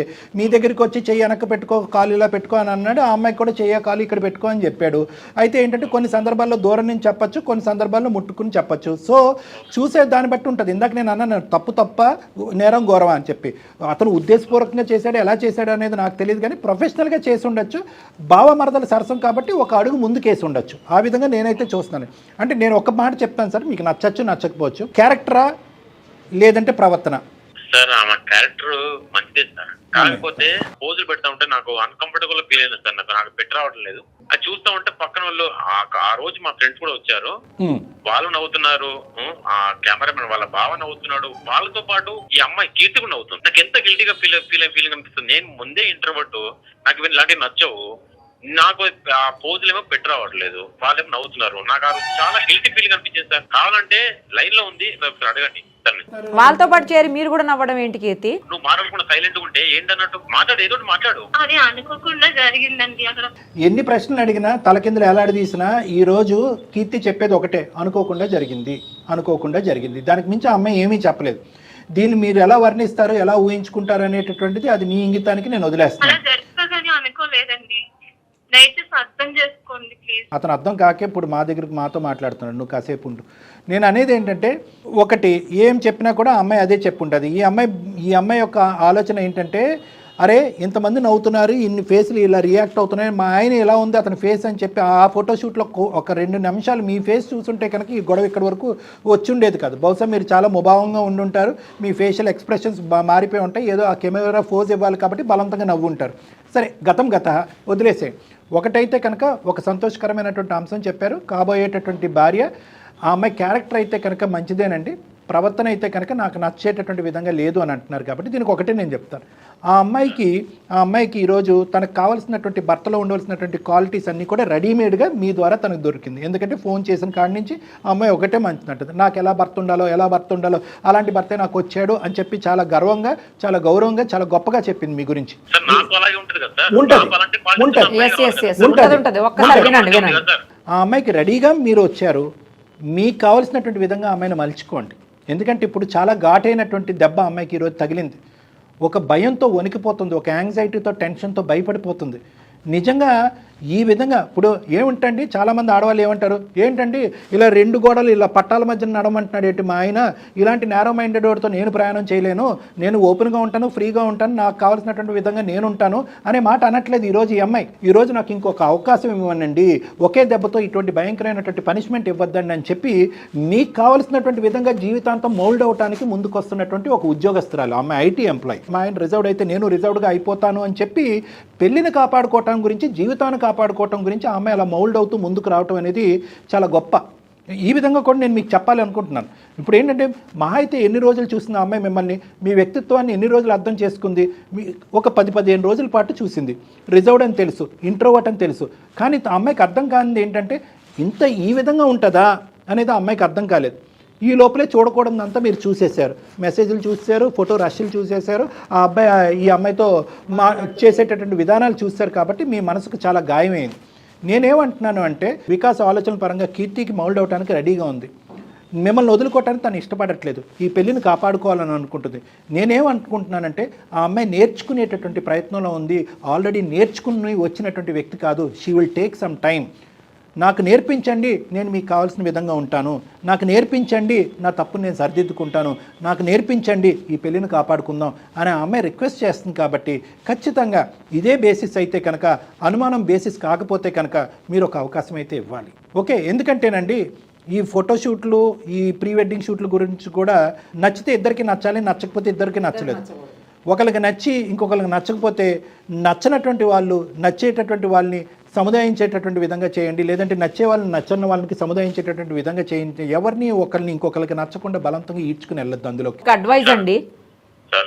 S4: మీ దగ్గరికి వచ్చి చెయ్యి వెనక్కి పెట్టుకో, కాలు ఇలా పెట్టుకో అని అన్నాడు. ఆ అమ్మాయికి కూడా చెయ్య కాలు ఇక్కడ పెట్టుకో అని చెప్పాడు. అయితే ఏంటంటే కొన్ని సందర్భాల్లో దూరం నుంచి చెప్పచ్చు, కొన్ని సందర్భాల్లో ముట్టుకుని చెప్పచ్చు. సో చూసే దాన్ని బట్టి ఉంటుంది. ఇందాక నేను అన్నాను తప్ప నేరం ఘోరమా అని చెప్పి. అతను ఉద్దేశపూర్వకంగా చేశాడు, ఎలా చేశాడు అనేది నాకు తెలియదు, కానీ ప్రొఫెషనల్గా చేసి ఉండొచ్చు. భావ మరదల సరసం కాబట్టి ఒక అడుగు ముందు కేసి ఉండొచ్చు. ఆ విధంగా నేనైతే చూస్తున్నాను. అంటే నేను ఒక మాట చెప్తాను సార్, మీకు నచ్చచ్చు నచ్చకపోవచ్చు. క్యారెక్టరా లేదంటే ప్రవర్తన?
S5: సార్ ఆమె క్యారెక్టర్ మంచిదే సార్, కాకపోతే పోజులు పెడతా ఉంటే నాకు అన్కంఫర్టబుల్ ఫీల్ అయింది సార్. నాకు పెట్టి రావడం లేదు. అది చూస్తా ఉంటే పక్కన వాళ్ళు ఆ రోజు మా ఫ్రెండ్స్ కూడా వచ్చారు, వాళ్ళు నవ్వుతున్నారు, ఆ కెమెరామెన్ వాళ్ళ బావ నవ్వుతున్నాడు, వాళ్ళతో పాటు ఈ అమ్మాయి కీర్తి కూడా నవ్వుతుంది. నాకు ఎంత గిల్టీగా ఫీలింగ్ అనిపిస్తుంది. నేను ముందే ఇంట్రోవర్ట్, నాకు ఇవన్నీ ఇలాంటివి నచ్చవు. నాకు ఆ పోజులు ఏమో పెట్టి రావట్లేదు, వాళ్ళేమో నవ్వుతున్నారు. నాకు ఆ చాలా గిల్టీ ఫీలింగ్ అనిపించింది సార్. కావాలంటే లైన్ లో ఉంది, అడగండి.
S3: వాళ్ళతో పాటు చేరి మీరు కూడా నవ్వడం ఏంటి కీర్తి?
S5: నువ్వు మాట్లాడకుండా సైలెంట్ ఉంటే ఏంటన్నట్టు మాట్లాడు, ఏదో మాట్లాడు.
S2: అది అనుకోకుండా జరిగిందండి. అక్కడ
S4: ఎన్ని ప్రశ్నలు అడిగినా తలకిందులు ఎలాడదీసినా ఈ రోజు కీర్తి చెప్పేది ఒకటే, అనుకోకుండా జరిగింది. దానికి మించి ఆ అమ్మాయి ఏమీ చెప్పలేదు. దీన్ని మీరు ఎలా వర్ణిస్తారు, ఎలా ఊహించుకుంటారు అనేటటువంటిది అది మీ ఇంగితానికి నేను వదిలేస్తాను.
S2: అనుకోలేదండి, దయచేసి అర్థం చేసుకోండి ప్లీజ్.
S4: అతను అర్థం కాకే ఇప్పుడు మాతో మాట్లాడుతున్నాడు. నువ్వు కాసేపు ఉండు. నేను అనేది ఏంటంటే, ఒకటి ఏం చెప్పినా కూడా ఆ అమ్మాయి అదే చెప్పుంటుంది. ఈ అమ్మాయి యొక్క ఆలోచన ఏంటంటే, అరే ఇంతమంది నవ్వుతున్నారు, ఇన్ని ఫేస్లు ఇలా రియాక్ట్ అవుతున్నాయి, మా ఆయన ఎలా ఉంది అతని ఫేస్ అని చెప్పి ఆ ఫోటోషూట్లో ఒక 2 నిమిషాలు మీ ఫేస్ చూసుంటే కనుక ఈ గొడవ ఇక్కడి వరకు వచ్చి ఉండేది కాదు. బహుశా మీరు చాలా ముభావంగా ఉండుంటారు, మీ ఫేషియల్ ఎక్స్ప్రెషన్స్ మారిపోయి ఉంటాయి, ఏదో ఆ కెమెరా ఫోజ్ ఇవ్వాలి కాబట్టి బలవంతంగా నవ్వు ఉంటారు. సరే, గతం వదిలేసే. ఒకటైతే కనుక ఒక సంతోషకరమైనటువంటి అంశం చెప్పారు, కాబోయేటటువంటి భార్య ఆ అమ్మాయి క్యారెక్టర్ అయితే కనుక మంచిదేనండి, ప్రవర్తన అయితే కనుక నాకు నచ్చేటటువంటి విధంగా లేదు అని అంటున్నారు. కాబట్టి దీనికి ఒకటే నేను చెప్తాను, ఆ అమ్మాయికి ఈరోజు తనకు కావాల్సినటువంటి భర్తలో ఉండవలసినటువంటి క్వాలిటీస్ అన్నీ కూడా రెడీమేడ్గా మీ ద్వారా తనకు దొరికింది. ఎందుకంటే ఫోన్ చేసిన కాడి నుంచి ఆ అమ్మాయి ఒకటే మంచినట్టు నాకు ఎలా భర్త ఉండాలో అలాంటి భర్తే నాకు వచ్చాడు అని చెప్పి చాలా గర్వంగా, చాలా గౌరవంగా, చాలా గొప్పగా చెప్పింది మీ గురించి. ఆ అమ్మాయికి రెడీగా మీరు వచ్చారు. మీకు కావాల్సినటువంటి విధంగా ఆ అమ్మాయిని మలుచుకోండి. ఎందుకంటే ఇప్పుడు చాలా ఘాటైనటువంటి దెబ్బ అమ్మాయికి ఈరోజు తగిలింది. ఒక భయంతో వణికిపోతుంది, ఒక యాంగ్జైటీతో, టెన్షన్తో భయపడిపోతుంది. నిజంగా ఈ విధంగా ఇప్పుడు ఏమిటండి, చాలామంది ఆడవాళ్ళు ఏమంటారు, ఏంటండి ఇలా 2 గోడలు ఇలా పట్టాల మధ్యన నడమంటున్నాడు ఏంటి మా ఆయన, ఇలాంటి నేరో మైండెడ్ వాడితో నేను ప్రయాణం చేయలేను, నేను ఓపెన్గా ఉంటాను, ఫ్రీగా ఉంటాను, నాకు కావాల్సినటువంటి విధంగా నేను ఉంటాను అనే మాట అనట్లేదు ఈరోజు ఈ అమ్మాయి. ఈరోజు నాకు ఇంకొక అవకాశం ఇవ్వనండి, ఒకే దెబ్బతో ఇటువంటి భయంకరమైనటువంటి పనిష్మెంట్ ఇవ్వద్దండి అని చెప్పి మీకు కావాల్సినటువంటి విధంగా జీవితాంతం మౌల్డ్ అవడానికి ముందుకు వస్తున్నటువంటి ఒక ఉద్యోగస్తురాలు అమ్మాయి, ఐటీ ఎంప్లాయ్. మా ఆయన రిజర్వ్డ్ అయితే నేను రిజర్వ్డ్గా అయిపోతాను అని చెప్పి పెళ్లిని కాపాడుకోవటం గురించి, జీవితాన్ని కాపాడుకోవటం గురించి ఆ అమ్మాయి అలా మౌల్డ్ అవుతూ ముందుకు రావటం అనేది చాలా గొప్ప. ఈ విధంగా కూడా నేను మీకు చెప్పాలి అనుకుంటున్నాను. ఇప్పుడు ఏంటంటే మహా అయితే ఎన్ని రోజులు చూసింది ఆ అమ్మాయి మిమ్మల్ని, మీ వ్యక్తిత్వాన్ని ఎన్ని రోజులు అర్థం చేసుకుంది, ఒక 10-15 రోజుల పాటు చూసింది. రిజర్వ్డ్ అని తెలుసు, ఇంట్రోవర్ట్ అని తెలుసు. కానీ ఆ అమ్మాయికి అర్థం కానిది ఏంటంటే ఈ విధంగా ఉంటుందా అనేది ఆ అమ్మాయికి అర్థం కాలేదు. ఈ లోపలే చూడకూడదంతా మీరు చూసేశారు, మెసేజ్లు చూసేశారు, ఫోటో రష్లు చూసేశారు, ఆ అబ్బాయి ఈ అమ్మాయితో చేసేటటువంటి విధానాలు చూశారు. కాబట్టి మీ మనసుకు చాలా గాయమైంది. నేనేమంటున్నాను అంటే వికాస్ ఆలోచన పరంగా కీర్తికి మౌల్డ్ అవడానికి రెడీగా ఉంది. మిమ్మల్ని వదులుకోవటానికి తను ఇష్టపడట్లేదు, ఈ పెళ్లిని కాపాడుకోవాలని అనుకుంటుంది. నేనేమనుకుంటున్నానంటే ఆ అమ్మాయి నేర్చుకునేటటువంటి ప్రయత్నంలో ఉంది. ఆల్రెడీ నేర్చుకుని వచ్చినటువంటి వ్యక్తి కాదు. She will take some time. నాకు నేర్పించండి, నేను మీకు కావాల్సిన విధంగా ఉంటాను, నాకు నేర్పించండి, నా తప్పును నేను సరిదిద్దుకుంటాను, నాకు నేర్పించండి, ఈ పెళ్లిని కాపాడుకుందాం అని ఆ అమ్మాయి రిక్వెస్ట్ చేస్తుంది. కాబట్టి ఖచ్చితంగా ఇదే బేసిస్ అయితే కనుక, అనుమానం బేసిస్ కాకపోతే కనుక మీరు ఒక అవకాశం అయితే ఇవ్వాలి. ఓకే, ఎందుకంటేనండి ఈ ఫోటోషూట్లు, ఈ ప్రీ వెడ్డింగ్ షూట్ల గురించి కూడా నచ్చితే ఇద్దరికి నచ్చాలి, నచ్చకపోతే ఇద్దరికి నచ్చలేదు. ఒకరికి నచ్చి ఇంకొకరికి నచ్చకపోతే నచ్చనటువంటి వాళ్ళు నచ్చేటటువంటి వాళ్ళని సముదాయించేటటువంటి విధంగా చేయండి, లేదంటే నచ్చే వాళ్ళని నచ్చని వాళ్ళకి సముదాయించేటటువంటి విధంగా చేయండి. ఎవరిని ఒకరిని ఇంకొకరికి నచ్చకుండా బలవంతంగా ఈడ్చుకుని వెళ్ళొద్దు. అందులో
S3: అడ్వైజ్ అండి,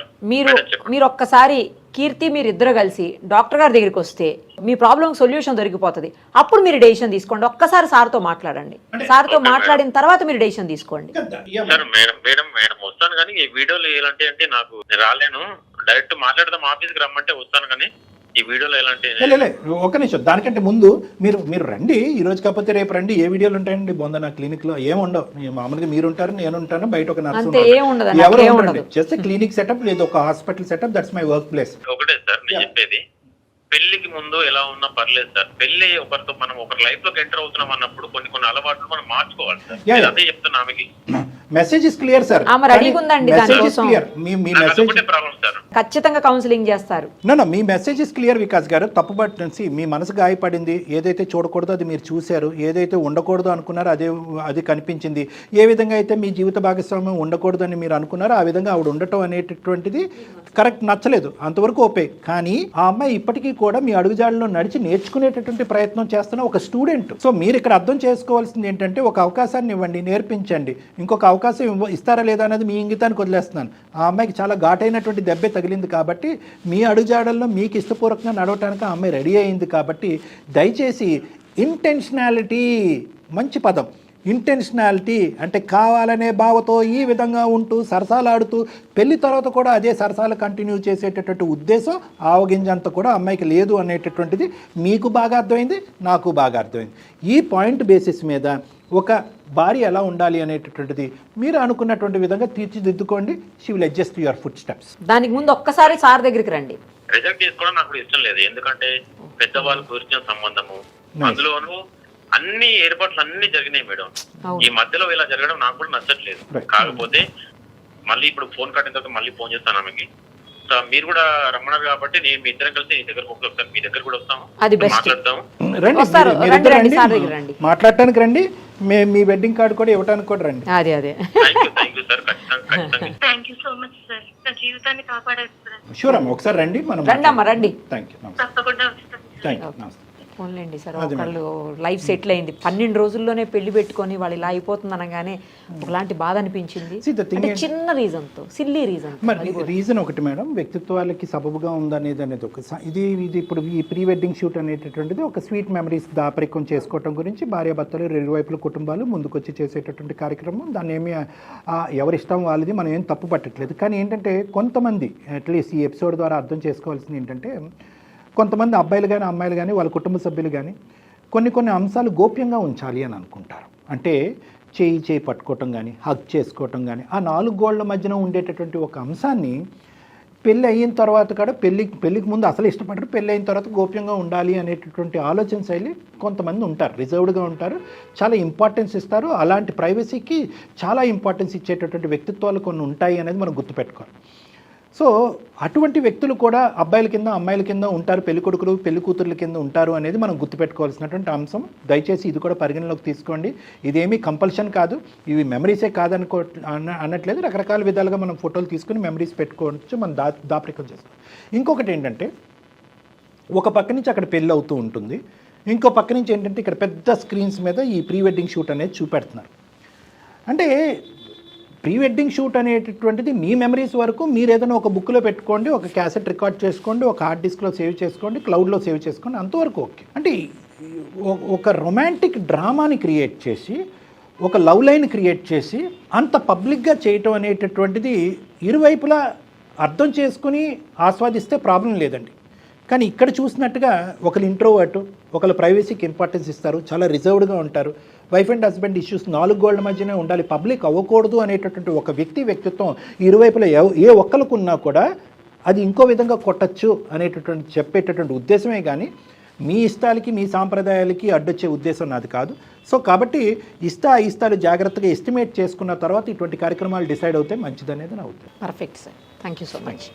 S3: మీరు ఒక్కసారి కీర్తి మీరిద్దరు కలిసి డాక్టర్ గారి దగ్గరికి వస్తే మీ ప్రాబ్లం సొల్యూషన్ దొరికిపోతుంది. అప్పుడు మీరు డెసిషన్ తీసుకోండి. ఒక్కసారి సార్తో మాట్లాడండి, సార్తో మాట్లాడిన తర్వాత మీరు డెసిషన్ తీసుకోండి.
S5: మేడం వస్తాను కానీ ఈ వీడియోలో ఎలాంటి అంటే నాకు రాలేను, డైరెక్ట్ మాట్లాడదాం, ఆఫీస్కి రమ్మంటే వస్తాను కానీ ఈ వీడియోలో ఎలాంటి
S4: ఒక నిమిషం. దానికంటే ముందు మీరు రండి, ఈ రోజు కాకపోతే రేపు రండి. ఏ వీడియోలు ఉంటాయండి బొందన క్లినిక్ లో? ఏముండవు. మామూలుగా మీరు ఉంటారు, నేను ఉంటాను, బయట ఒక నర్సు ఎవరు ఉండదు. జస్ట్ క్లినిక్ సెటప్ లేదు, ఒక hospital setup. That's my work place.
S5: ఒకటే సార్ నేను చెప్పేది, పెళ్లికి ముందు ఎలా ఉన్నా పర్లేదు సార్. పెళ్లి ఒకరితో మనం ఒకరి లైఫ్ లోకి ఎంటర్ అవుతున్నాం అన్నప్పుడు కొన్ని అలవాట్లు మనం మార్చుకోవాలి సార్. అదే చెప్తున్నా ఆమెకి.
S4: Message is clear sir.
S3: ఖచ్చితంగా కౌన్సిలింగ్ చేస్తారు.
S4: మీ మెసేజ్ ఇస్ క్లియర్ వికాస్ గారు. తప్పుపట్టి మీ మనసు గాయపడింది, ఏదైతే చూడకూడదో అది మీరు చూశారు, ఏదైతే ఉండకూడదు అనుకున్నారో అది కనిపించింది. ఏ విధంగా అయితే మీ జీవిత భాగస్వామ్యం ఉండకూడదు అని మీరు అనుకున్నారో ఆ విధంగా ఆవిడ ఉండటం అనేటటువంటిది కరెక్ట్, నచ్చలేదు, అంతవరకు ఓపే. కానీ ఆ అమ్మాయి ఇప్పటికీ కూడా మీ అడుగుజాడలో నడిచి నేర్చుకునేటటువంటి ప్రయత్నం చేస్తున్న ఒక స్టూడెంట్. సో మీరు ఇక్కడ అర్థం చేసుకోవాల్సింది ఏంటంటే, ఒక అవకాశాన్ని ఇవ్వండి, నేర్పించండి. ఇంకొక అవకాశం ఇస్తారా లేదా అనేది మీ ఇంగితానికి వదిలేస్తున్నాను. ఆ అమ్మాయికి చాలా ఘాటైనటువంటి దెబ్బే తగిలింది కాబట్టి మీ అడుగుజాడల్లో మీకు ఇష్టపూర్వకంగా నడవటానికి ఆ అమ్మాయి రెడీ అయింది. కాబట్టి దయచేసి ఇంటెన్షనాలిటీ, మంచి పదం, ఇంటెన్షనాలిటీ అంటే కావాలనే భావతో ఈ విధంగా ఉంటూ సరసాలాడుతూ పెళ్లి తర్వాత కూడా అదే సరసాలు కంటిన్యూ చేసేటటువంటి ఉద్దేశం ఆవగింజంత కూడా అమ్మాయికి లేదు అనేటటువంటిది మీకు బాగా అర్థమైంది, నాకు బాగా అర్థమైంది. ఈ పాయింట్ బేసిస్ మీద ఒక భార్య ఎలా ఉండాలి అనేటటువంటిది మీరు అనుకున్నటువంటి విధంగా తీర్చిదిద్దుకోండి. She will adjust your footsteps.
S3: దానికి ముందు ఒక్కసారి సార్ దగ్గరికి రండి.
S5: రిజెక్ట్ చేసుకోవడం నాకు ఇష్టం లేదు, ఎందుకంటే పెద్దవాళ్ళు కూర్చున్న సంబంధము, అందులోనూ అన్ని ఏర్పాట్లు అన్ని జరిగినాయి మేడం. ఈ మధ్యలో ఇలా జరగడం నాకు కూడా నచ్చట్లేదు. కాకపోతే మళ్ళీ ఇప్పుడు ఫోన్ కట్టిన తర్వాత మళ్ళీ ఫోన్ చేస్తాను ఆమెకి. మీరు కూడా రమ్మన్నారు కాబట్టి నేను మీ ఇద్దరం కలిసి మీ దగ్గర ఒకసారి మీ దగ్గర కూడా వస్తాము, మాట్లాడతాము.
S4: మాట్లాడటానికి రండి, మీ వెడ్డింగ్ కార్డు కూడా ఇవ్వడానికి కూడా రండి.
S5: థ్యాంక్ యూ సార్, ఖచ్చితంగా.
S2: Thank you so much sir, నా జీవితాన్ని కాపాడారు సార్.
S4: షూర్ అమ్మ, ఒకసారి రండి, మనం
S3: రండి అమ్మ రండి.
S4: థ్యాంక్ యూ,
S2: తప్పకుండా వస్తాను.
S4: థ్యాంక్ యూ, నమస్తే.
S3: పోన్లేండి సార్,
S4: అదే
S3: ఒకళ్ళు లైఫ్ సెటిల్ అయింది 12 రోజుల్లోనే పెళ్లి పెట్టుకొని వాళ్ళు ఇలా అయిపోతుంది అనగానే ఒకలాంటి బాధ అనిపించింది.
S4: See, the thing
S3: అంటే
S4: is-
S3: చిన్న రీజన్తో, సిల్లీ రీజన్.
S4: మరి రీజన్ ఒకటి మేడం, వ్యక్తిత్వాలకి సబబుగా ఉందనేది ఒక ఇది ఇప్పుడు ఈ ప్రీ వెడ్డింగ్ షూట్ అనేటటువంటిది ఒక స్వీట్ మెమరీస్ దాపరికం చేసుకోవటం గురించి భార్యాభర్తలు ఇరువైపుల కుటుంబాలు ముందుకొచ్చి చేసేటటువంటి కార్యక్రమం. దాన్ని ఏమి ఎవరిష్టం వాళ్ళది, మనం ఏం తప్పు పట్టట్లేదు. కానీ ఏంటంటే కొంతమంది అట్లీస్ట్ ఈ ఎపిసోడ్ ద్వారా అర్థం చేసుకోవాల్సింది ఏంటంటే, కొంతమంది అబ్బాయిలు కానీ అమ్మాయిలు కానీ వాళ్ళ కుటుంబ సభ్యులు కానీ కొన్ని అంశాలు గోప్యంగా ఉంచాలి అని అనుకుంటారు. అంటే చేయి పట్టుకోవటం కానీ, హగ్ చేసుకోవటం కానీ, ఆ 4 గోళ్ల మధ్యన ఉండేటటువంటి ఒక అంశాన్ని పెళ్ళి అయిన తర్వాత కూడా పెళ్ళికి ముందు అసలు ఇష్టపడరు, పెళ్ళి అయిన తర్వాత గోప్యంగా ఉండాలి అనేటటువంటి ఆలోచన శైలి కొంతమంది ఉంటారు, రిజర్వ్డ్గా ఉంటారు, చాలా ఇంపార్టెన్స్ ఇస్తారు. అలాంటి ప్రైవసీకి చాలా ఇంపార్టెన్స్ ఇచ్చేటటువంటి వ్యక్తిత్వాలు కొన్ని ఉంటాయి అనేది మనం గుర్తుపెట్టుకోవాలి. సో అటువంటి వ్యక్తులు కూడా అబ్బాయిల కింద అమ్మాయిల కింద ఉంటారు, పెళ్లి కొడుకులు పెళ్లి కూతుర్ల కింద ఉంటారు అనేది మనం గుర్తుపెట్టుకోవాల్సినటువంటి అంశం. దయచేసి ఇది కూడా పరిగణలోకి తీసుకోండి. ఇదేమీ కంపల్షన్ కాదు, ఇవి మెమరీసే కాదనుకో అనట్లేదు. రకరకాల విధాలుగా మనం ఫోటోలు తీసుకుని మెమరీస్ పెట్టుకోవచ్చు, మనం దాపరికం చేసుకోవాలి. ఇంకొకటి ఏంటంటే, ఒక పక్క నుంచి అక్కడ పెళ్ళి అవుతూ ఉంటుంది, ఇంకో పక్క నుంచి ఏంటంటే ఇక్కడ పెద్ద స్క్రీన్స్ మీద ఈ ప్రీ వెడ్డింగ్ షూట్ అనేది చూపెడుతున్నారు. అంటే ప్రీ వెడ్డింగ్ షూట్ అనేటటువంటిది మీ మెమరీస్ వరకు మీరు ఏదైనా ఒక బుక్లో పెట్టుకోండి, ఒక క్యాసెట్ రికార్డ్ చేసుకోండి, ఒక హార్డ్ డిస్క్లో సేవ్ చేసుకోండి, క్లౌడ్లో సేవ్ చేసుకోండి, అంతవరకు ఓకే. అంటే ఒక రొమాంటిక్ డ్రామాని క్రియేట్ చేసి, ఒక లవ్ లైన్ క్రియేట్ చేసి అంత పబ్లిక్గా చేయటం అనేటటువంటిది ఇరువైపులా అర్థం చేసుకుని ఆస్వాదిస్తే ప్రాబ్లం లేదండి. కానీ ఇక్కడ చూసినట్టుగా ఒకరు ఇంట్రోవర్టు, ఒకరు ప్రైవసీకి ఇంపార్టెన్స్ ఇస్తారు, చాలా రిజర్వ్డ్గా ఉంటారు. Wife and husband issues 4 Golla మధ్యనే ఉండాలి, పబ్లిక్ అవ్వకూడదు అనేటటువంటి ఒక వ్యక్తిత్వం ఇరువైపులా ఏ ఒక్కరికి ఉన్నా కూడా అది ఇంకో విధంగా కొట్టచ్చు అనేటటువంటి చెప్పేటటువంటి ఉద్దేశమే కానీ మీ ఇష్టాలకి మీ సాంప్రదాయాలకి అడ్డొచ్చే ఉద్దేశం నాది కాదు. సో కాబట్టి ఇష్టాలు జాగ్రత్తగా ఎస్టిమేట్ చేసుకున్న తర్వాత ఇటువంటి కార్యక్రమాలు డిసైడ్ అవుతే మంచిదనేది నా ఉద్దేశం.
S3: Perfect sir, thank you so much.